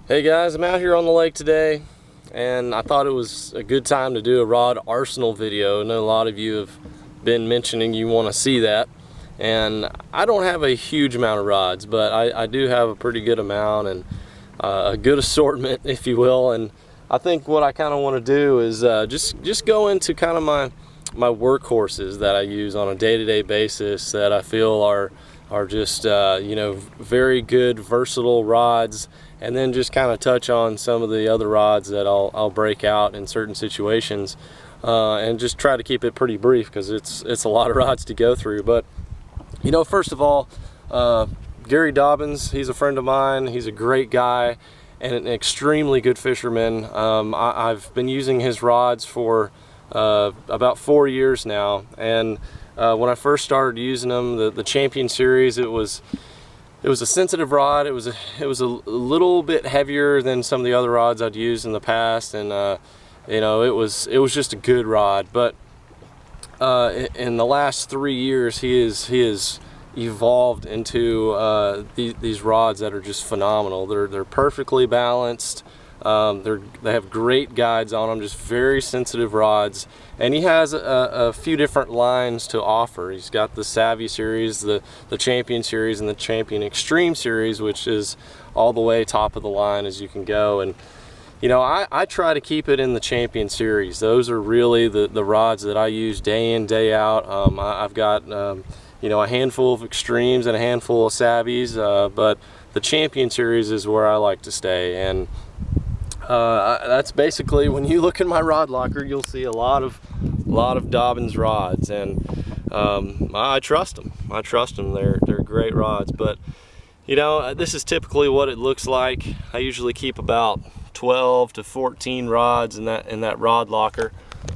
Hey guys, I'm out here on the lake today and I thought it was a good time to do a rod arsenal video. I know a lot of you have been mentioning you want to see that, and I don't have a huge amount of rods, but I do have a pretty good amount and a good assortment, if you will. And I think what I kind of want to do is just go into kind of my workhorses that I use on a day-to-day basis that I feel are just you know, very good versatile rods, and then just kind of touch on some of the other rods that I'll break out in certain situations, and just try to keep it pretty brief because it's a lot of rods to go through. But you know, first of all, Gary Dobyns, he's a friend of mine. He's a great guy and an extremely good fisherman. I've been using his rods for about 4 years now, and when I first started using them, the Champion series, it was a sensitive rod. It was a little bit heavier than some of the other rods I'd used in the past, and you know, it was just a good rod. But in the last 3 years, he has evolved into these rods that are just phenomenal. They're perfectly balanced. They have great guides on them, just very sensitive rods, and he has a few different lines to offer. He's got the Savvy series, the Champion series, and the Champion Xtreme series, which is all the way top of the line as you can go. And you know, I try to keep it in the Champion series. Those are really the rods that I use day in, day out. I've got you know, a handful of Xtremes and a handful of Savvies, but the Champion series is where I like to stay. And that's basically, when you look in my rod locker, you'll see a lot of Dobyns rods, and I trust them. They're great rods. But you know, this is typically what it looks like. I usually keep about 12 to 14 rods in that rod locker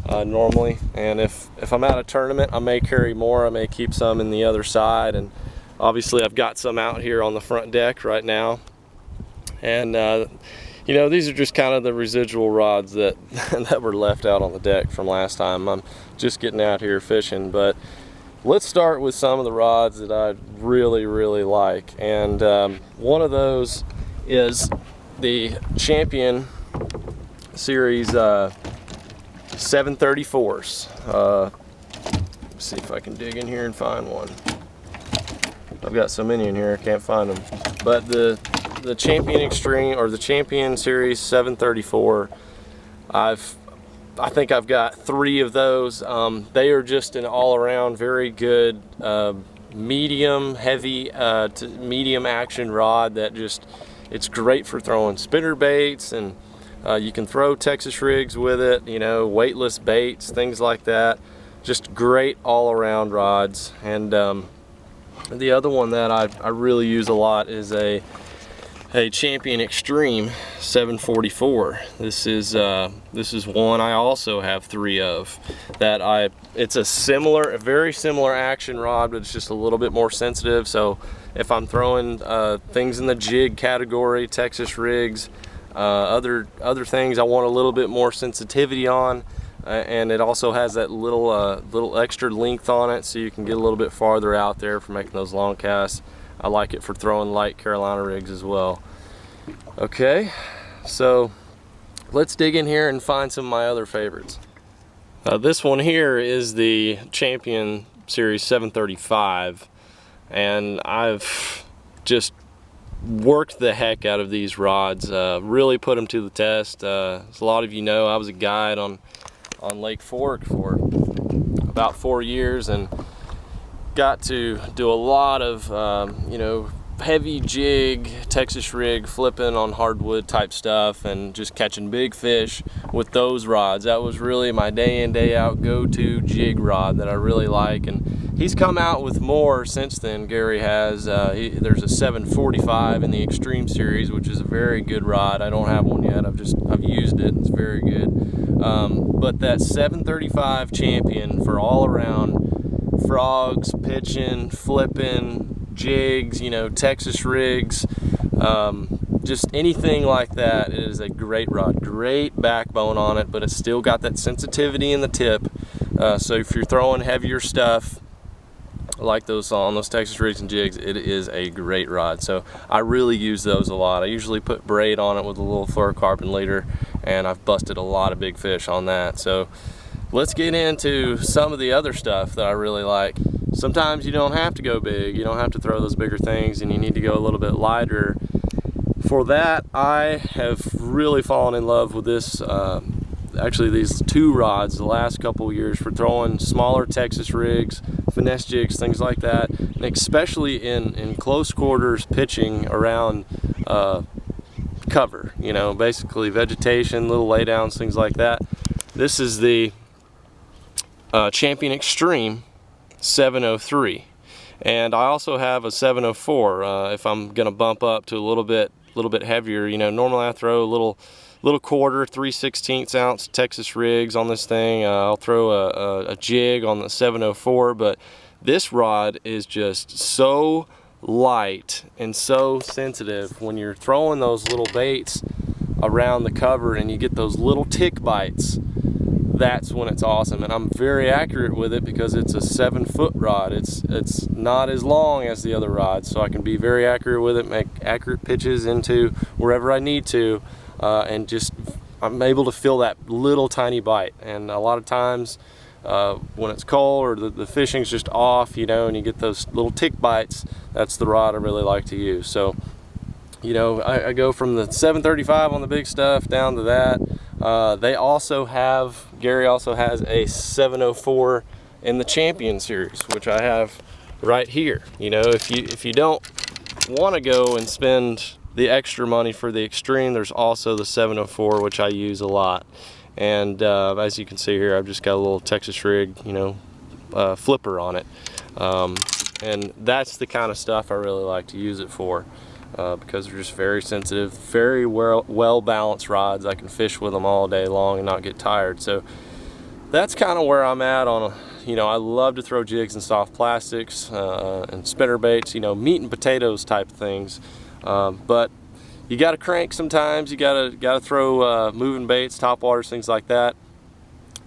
normally, and if I'm at a tournament, I may carry more. I may keep some in the other side, and obviously I've got some out here on the front deck right now. And you know, these are just kind of the residual rods that that were left out on the deck from last time. I'm just getting out here fishing. But let's start with some of the rods that I really like, and one of those is the Champion series 734s. Let's see if I can dig in here and find one. I've got so many in here I can't find them. But the Champion Xtreme, or the Champion series 734, I think I've got 3 of those. They are just an all-around very good medium heavy to medium action rod that just, it's great for throwing spinner baits, and you can throw Texas rigs with it, you know, weightless baits, things like that. Just great all-around rods. And the other one that I really use a lot is a Champion Xtreme 744. This is one I also have 3 of. It's a very similar action rod, but it's just a little bit more sensitive. So if I'm throwing things in the jig category, Texas rigs, other things I want a little bit more sensitivity on, and it also has that little extra length on it, so you can get a little bit farther out there for making those long casts. I like it for throwing light Carolina rigs as well. Okay, so let's dig in here and find some of my other favorites. This one here is the Champion series 735, and I've just worked the heck out of these rods, really put them to the test. As a lot of you know, I was a guide on Lake Fork for about 4 years, and got to do a lot of you know, heavy jig, Texas rig, flipping on hardwood type stuff, and just catching big fish with those rods. That was really my day in, day out go-to jig rod that I really like. And he's come out with more since then, Gary has. There's a 745 in the Xtreme series, which is a very good rod. I don't have one yet. I've used it. It's very good. But that 735 Champion for all around frogs, pitching, flipping, jigs, you know, Texas rigs, just anything like that, it is a great rod. Great backbone on it, but it's still got that sensitivity in the tip. So if you're throwing heavier stuff, like those on those Texas rigs and jigs, it is a great rod. So I really use those a lot. I usually put braid on it with a little fluorocarbon leader, and I've busted a lot of big fish on that. So let's get into some of the other stuff that I really like. Sometimes you don't have to go big, you don't have to throw those bigger things, and you need to go a little bit lighter. For that, I have really fallen in love with this, actually these two rods the last couple of years for throwing smaller Texas rigs, finesse jigs, things like that, and especially in close quarters pitching around cover, you know, basically vegetation, little laydowns, things like that. This is the Champion Xtreme 703, and I also have a 704 if I'm gonna bump up to a little bit heavier. You know, normally I throw a little quarter 3/16 ounce Texas rigs on this thing. I'll throw a jig on the 704, but this rod is just so light and so sensitive when you're throwing those little baits around the cover and you get those little tick bites. That's when it's awesome, and I'm very accurate with it because it's a 7-foot rod. It's not as long as the other rods, so I can be very accurate with it, make accurate pitches into wherever I need to, and just I'm able to feel that little tiny bite. And a lot of times when it's cold or the fishing's just off, you know, and you get those little tick bites, that's the rod I really like to use. So, you know, I go from the 735 on the big stuff down to that. They also have, Gary also has a 704 in the Champion series, which I have right here. You know, if you don't want to go and spend the extra money for the Xtreme, there's also the 704, which I use a lot. And as you can see here, I've just got a little Texas rig, you know, flipper on it. And that's the kind of stuff I really like to use it for. Because they're just very sensitive, very well balanced rods. I can fish with them all day long and not get tired. So that's kind of where I'm at on you know, I love to throw jigs and soft plastics and spinner baits, you know, meat and potatoes type of things. But you got to crank sometimes. You got to throw moving baits, top waters, things like that.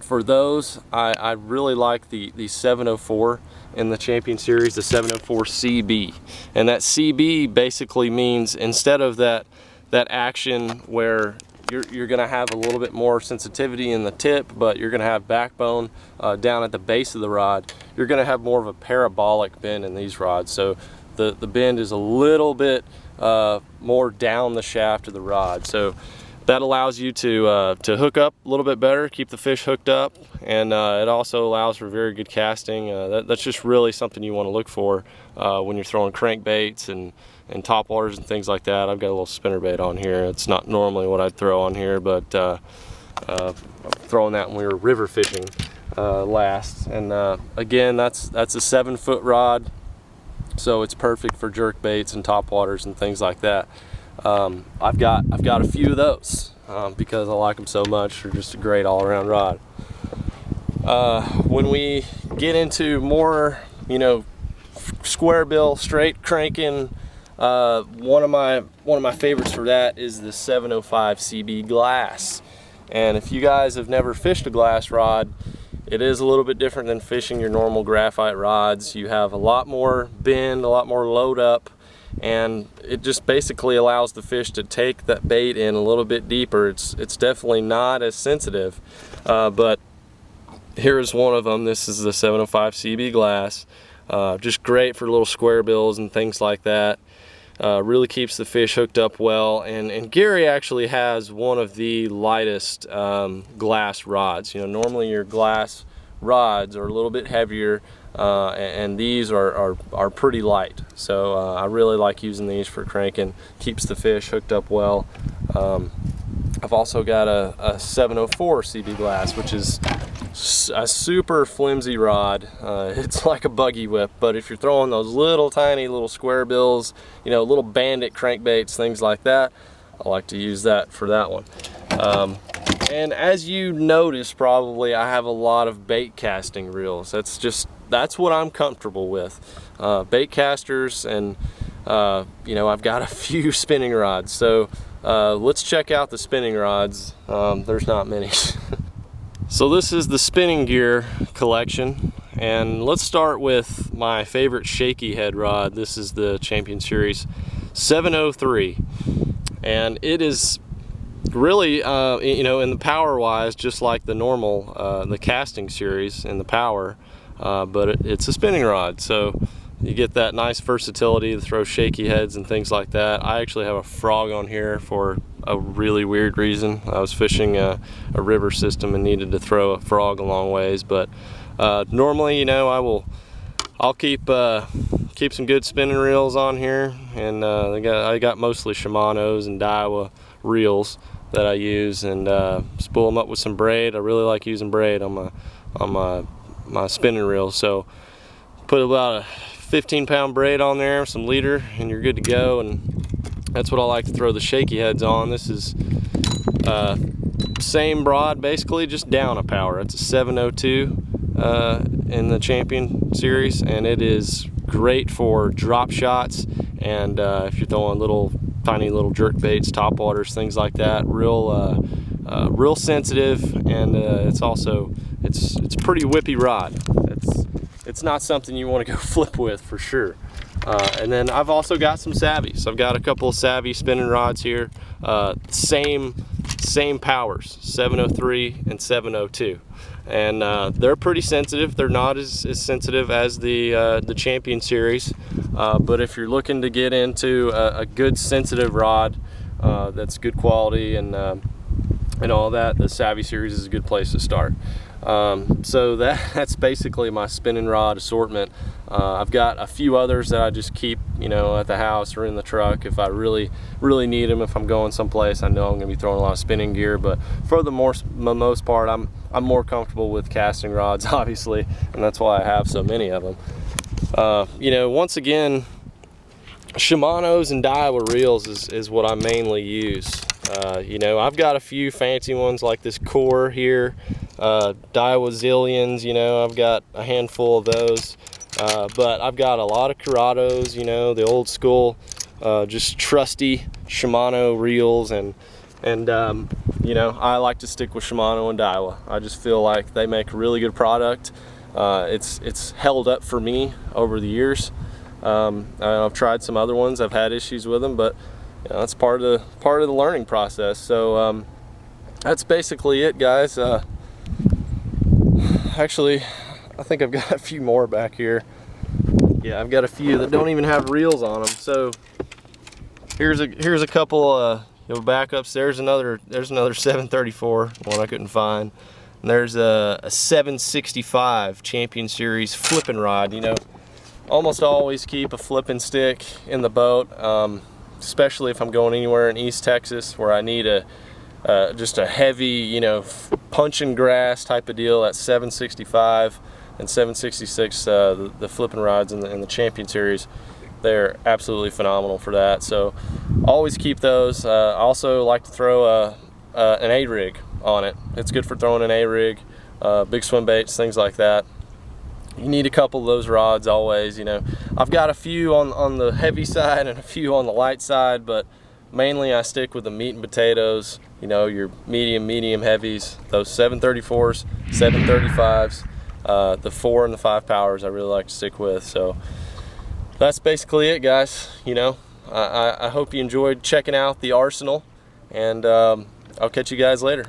For those, I really like the 704 in the Champion series, the 704 CB. And that CB basically means instead of that action where you're going to have a little bit more sensitivity in the tip, but you're going to have backbone down at the base of the rod, you're going to have more of a parabolic bend in these rods. So the bend is a little bit more down the shaft of the rod. So that allows you to hook up a little bit better, keep the fish hooked up, and it also allows for very good casting. That's just really something you want to look for when you're throwing crankbaits and top waters and things like that. I've got a little spinnerbait on here. It's not normally what I'd throw on here, but I'm throwing that when we were river fishing last. And again, that's a 7-foot rod, so it's perfect for jerk baits and top waters and things like that. I've got a few of those because I like them so much. They're just a great all-around rod. When we get into more, you know, square bill, straight cranking, one of my favorites for that is the 705 CB glass. And if you guys have never fished a glass rod, it is a little bit different than fishing your normal graphite rods. You have a lot more bend, a lot more load up, and it just basically allows the fish to take that bait in a little bit deeper. It's definitely not as sensitive, but here's one of them. This is the 705 CB glass. Just great for little square bills and things like that. Really keeps the fish hooked up well, and Gary actually has one of the lightest glass rods. You know, normally your glass rods are a little bit heavier, and these are pretty light. So I really like using these for cranking. Keeps the fish hooked up well. I've also got a 704 CB glass, which is a super flimsy rod. It's like a buggy whip, but if you're throwing those little tiny little square bills, you know, little bandit crankbaits, things like that, I like to use that for that one. And as you notice, probably I have a lot of bait casting reels. That's what I'm comfortable with. Bait casters, and you know, I've got a few spinning rods. So let's check out the spinning rods. There's not many. So this is the spinning gear collection, and let's start with my favorite shaky head rod. This is the Champion Series 703, and it is really you know, in the power wise, just like the normal the casting series in the power, but it's a spinning rod, so you get that nice versatility to throw shaky heads and things like that. I actually have a frog on here for a really weird reason. I was fishing a river system and needed to throw a frog a long ways, but normally, you know, I'll keep some good spinning reels on here, and I got mostly Shimano's and Daiwa reels that I use, and spool them up with some braid. I really like using braid on my spinning reels, so put about a 15-pound braid on there, some leader, and you're good to go. And that's what I like to throw the shaky heads on. This is same rod, basically, just down a power. It's a 702 in the Champion Series, and it is great for drop shots, and if you're throwing tiny little jerk baits, top waters, things like that. Real sensitive, and it's also it's a pretty whippy rod. It's not something you want to go flip with, for sure. And then I've also got some Savvies. I've got a couple of Savvy spinning rods here, same powers, 703 and 702, and they're pretty sensitive. They're not as sensitive as the Champion Series, but if you're looking to get into a good sensitive rod that's good quality and all that, the Savvy Series is a good place to start. So that's basically my spinning rod assortment. I've got a few others that I just keep, you know, at the house or in the truck if I really need them. If I'm going someplace I know I'm going to be throwing a lot of spinning gear, but for the most part, I'm more comfortable with casting rods, obviously, and that's why I have so many of them. You know, once again, Shimano's and Daiwa reels is what I mainly use. You know, I've got a few fancy ones like this Core here, Daiwa Zillions, you know, I've got a handful of those, but I've got a lot of Curados, you know, the old school, just trusty Shimano reels, and you know, I like to stick with Shimano and Daiwa. I just feel like they make a really good product. It's held up for me over the years. I've tried some other ones, I've had issues with them, but you know, that's part of the learning process. So that's basically it, guys. Actually, I think I've got a few more back here. Yeah, I've got a few that don't even have reels on them. So here's a couple you know, backups. There's another 734, one I couldn't find. And there's a 765 Champion Series flipping rod. You know, almost always keep a flipping stick in the boat, especially if I'm going anywhere in East Texas where I need just a heavy, you know, punching grass type of deal. At 765 and 766, the flipping rods in the Champion Series, they're absolutely phenomenal for that. So always keep those. I also like to throw an A-rig on it. It's good for throwing an A-rig, big swim baits, things like that. You need a couple of those rods always. You know, I've got a few on the heavy side and a few on the light side, but mainly I stick with the meat and potatoes, you know, your medium heavies, those 734s, 735s, the 4 and the 5 powers I really like to stick with. So that's basically it, guys. You know, I hope you enjoyed checking out the arsenal, and I'll catch you guys later.